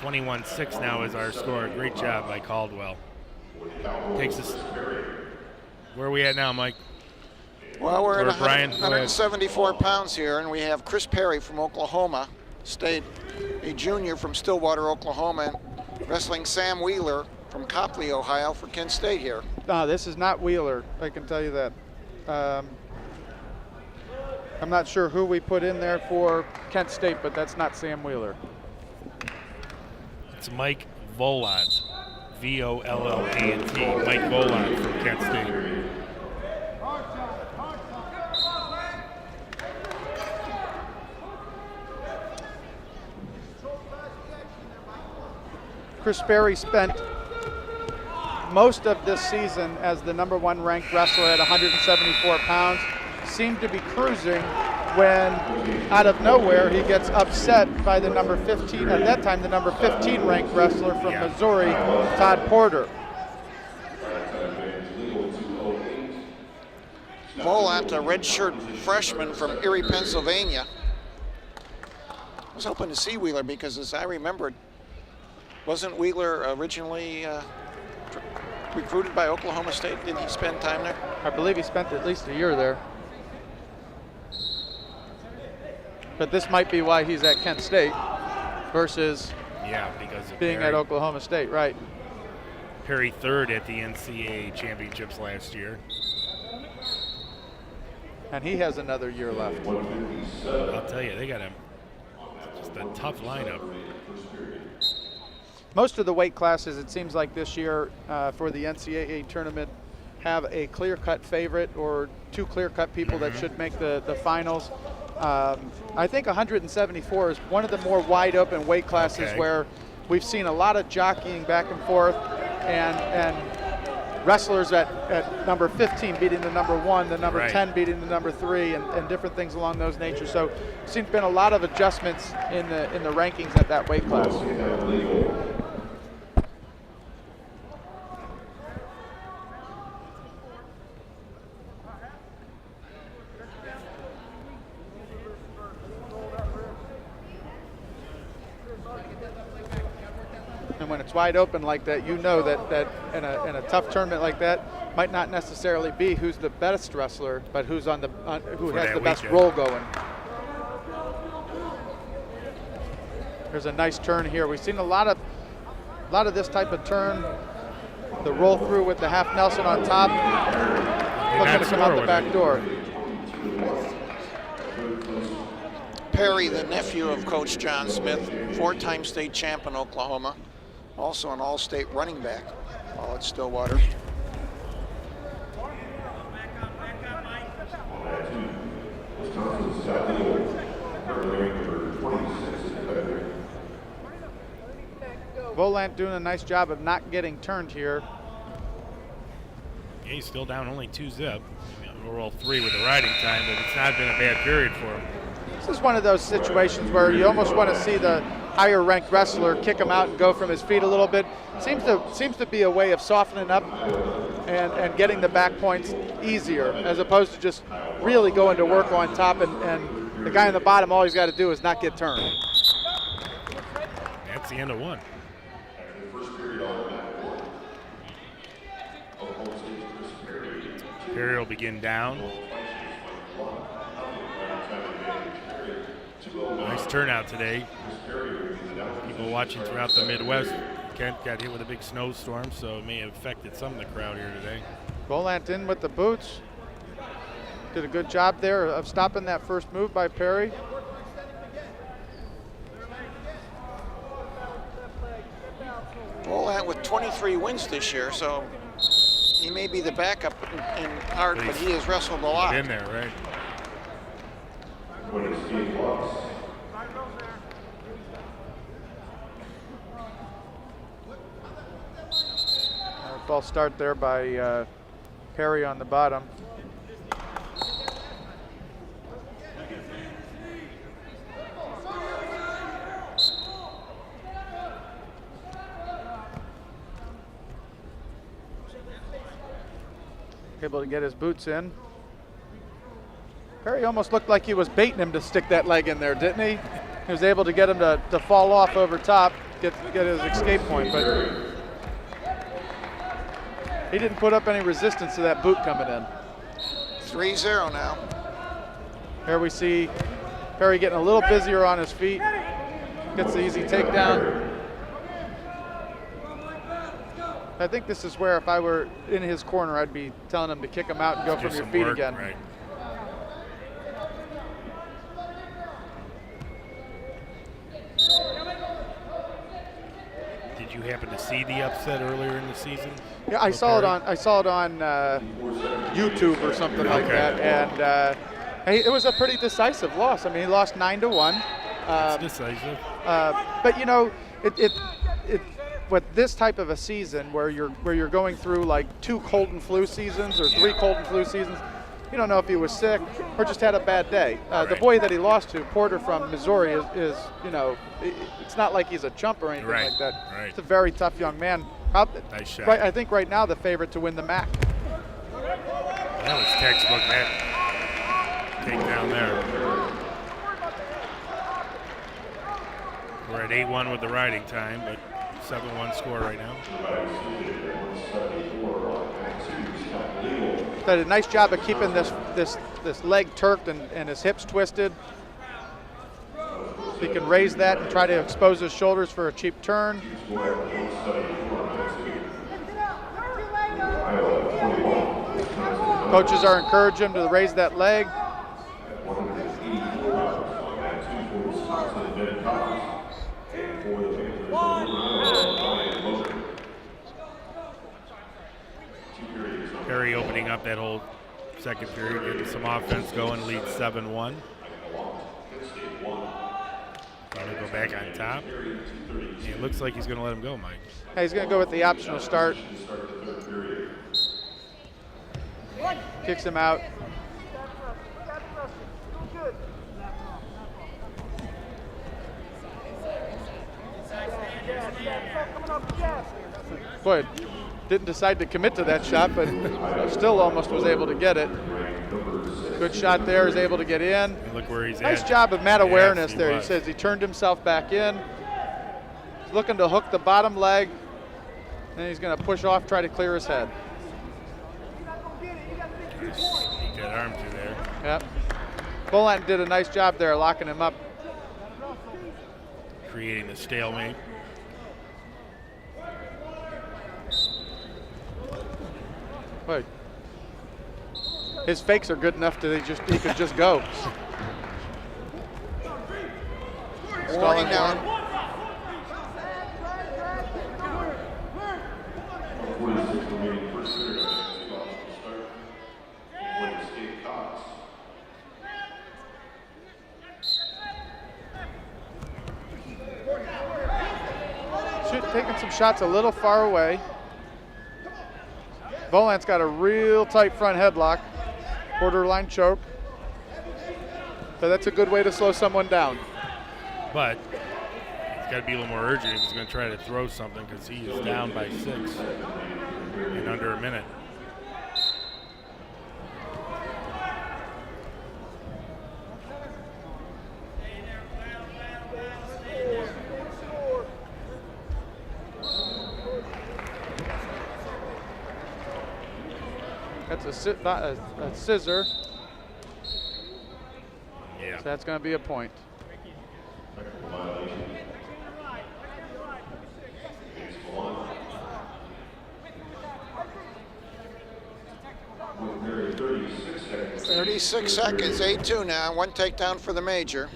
21-6 now is our score. Great job by Caldwell. Takes us. Where are we at now, Mike? Well, we're at Brian, 174 pounds here, and we have Chris Perry from Oklahoma State, a junior from Stillwater, Oklahoma, and wrestling Sam Wheeler from Copley, Ohio for Kent State here. No, this is not Wheeler, I can tell you that. I'm not sure who we put in there for Kent State, but that's not Sam Wheeler. It's Mike Vollant, V-O-L-L-A-N-T, Mike Vollant from Kent State. Chris Perry spent most of this season as the #1 ranked wrestler at 174 pounds. Seemed to be cruising when out of nowhere he gets upset by the number 15, at that time the number 15 ranked wrestler from Missouri, Todd Porter. Vollant, a redshirt freshman from Erie, Pennsylvania. I was hoping to see Wheeler because, as I remembered, wasn't Wheeler originally recruited by Oklahoma State? Didn't he spend time there? I believe he spent at least a year there. But this might be why he's at Kent State versus because of being Perry. at Oklahoma State, right? Perry third at the NCAA championships last year. And he has another year left. I'll tell you, they got just a tough lineup. Most of the weight classes, it seems like this year for the NCAA tournament, have a clear-cut favorite or two clear-cut people that should make the finals. I think 174 is one of the more wide-open weight classes where we've seen a lot of jockeying back and forth, and wrestlers at number 15 beating the number 1, the number 10 beating the number 3, and different things along those natures. So it seems been a lot of adjustments in the rankings at that weight class. And when it's wide open like that, you know that in a tough tournament like that, might not necessarily be who's the best wrestler, but who's who has the best roll going. There's a nice turn here. We've seen a lot of this type of turn. The roll through with the half Nelson on top, looking to come out the back door. Perry, the nephew of Coach John Smith, 4-time state champ in Oklahoma, also an all-state running back while at Stillwater. Vollant doing a nice job of not getting turned here. Yeah, he's still down only 2-zip. We'll roll 3 with the riding time, but it's not been a bad period for him. This is one of those situations where you almost want to see the higher ranked wrestler kick him out and go from his feet a little bit. Seems to be a way of softening up and getting the back points easier, as opposed to just really going to work on top, and the guy on the bottom, all he's got to do is not get turned. That's the end of one. Perry will begin down. Nice turnout today. People watching throughout the Midwest. Kent got hit with a big snowstorm, so it may have affected some of the crowd here today. Vollant in with the boots. Did a good job there of stopping that first move by Perry. Vollant with 23 wins this year, so he may be the backup in part, but he has wrestled a lot. Been there, right? False start there by Perry on the bottom. Able to get his boots in. Perry almost looked like he was baiting him to stick that leg in there, didn't he? He was able to get him to fall off over top, get his escape point, but he didn't put up any resistance to that boot coming in. 3-0 now. Here we see Perry getting a little busier on his feet. Gets the easy takedown. I think this is where if I were in his corner, I'd be telling him to kick him out and go from your feet again. Right. Did you happen to see the upset earlier in the season? Yeah, I saw it on YouTube or something like that, and it was a pretty decisive loss. I mean, he lost 9-1. It's decisive. But you know, with this type of a season where you're going through like 2 cold and flu seasons or 3 cold and flu seasons, you don't know if he was sick or just had a bad day. The boy that he lost to, Porter from Missouri, is you know, it's not like he's a chump or anything like that. Right. It's a very tough young man. Nice shot. Right, I think right now the favorite to win the MAC. That was textbook, that takedown there. We're at 8-1 with the riding time, but 7-1 score right now. Did a nice job of keeping this leg turked and his hips twisted. He can raise that and try to expose his shoulders for a cheap turn. Coaches are encouraging him to raise that leg. Perry opening up that whole second period, getting some offense going, leads 7-1. He'll go back on top. It looks like he's going to let him go, Mike. Hey, he's going to go with the optional start. Kicks him out. Boy, didn't decide to commit to that shot, but still almost was able to get it. Good shot there, is able to get in. And look where he's Nice at. job of mat awareness Yes, there. He was. says he turned himself back in. He's looking to hook the bottom leg. Then he's going to push off, try to clear his head. He got arm through there. Yep. Vollant did a nice job there, locking him up. Creating the stalemate. Wait. His fakes are good enough that he could just go. Warning down. Taking some shots a little far away. Volant's got a real tight front headlock, borderline choke. So that's a good way to slow someone down. But he's got to be a little more urgent if he's going to try to throw something, because he is down by 6 in under a minute. That's a scissor. Yeah. So that's going to be a point. Thirty-six seconds, 8-2 now. 1 takedown for the major.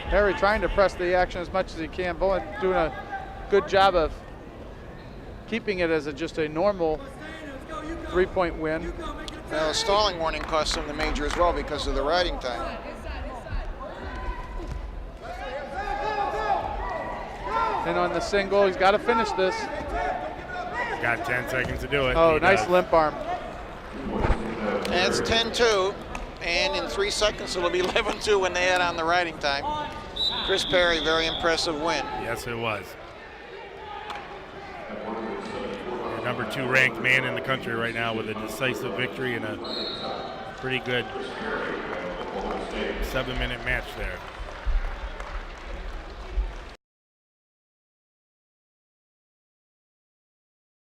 Harry trying to press the action as much as he can. Vollant doing a good job of keeping it as just a normal 3-point win. Well, a stalling warning cost him the major as well because of the riding time. And on the single, he's got to finish this. Got 10 seconds to do it. Oh, He nice does. limp arm. And it's 10-2, and in 3 seconds it'll be 11-2 when they add on the riding time. Chris Perry, very impressive win. Yes, it was. The number 2 ranked man in the country right now with a decisive victory and a pretty good 7-minute match there.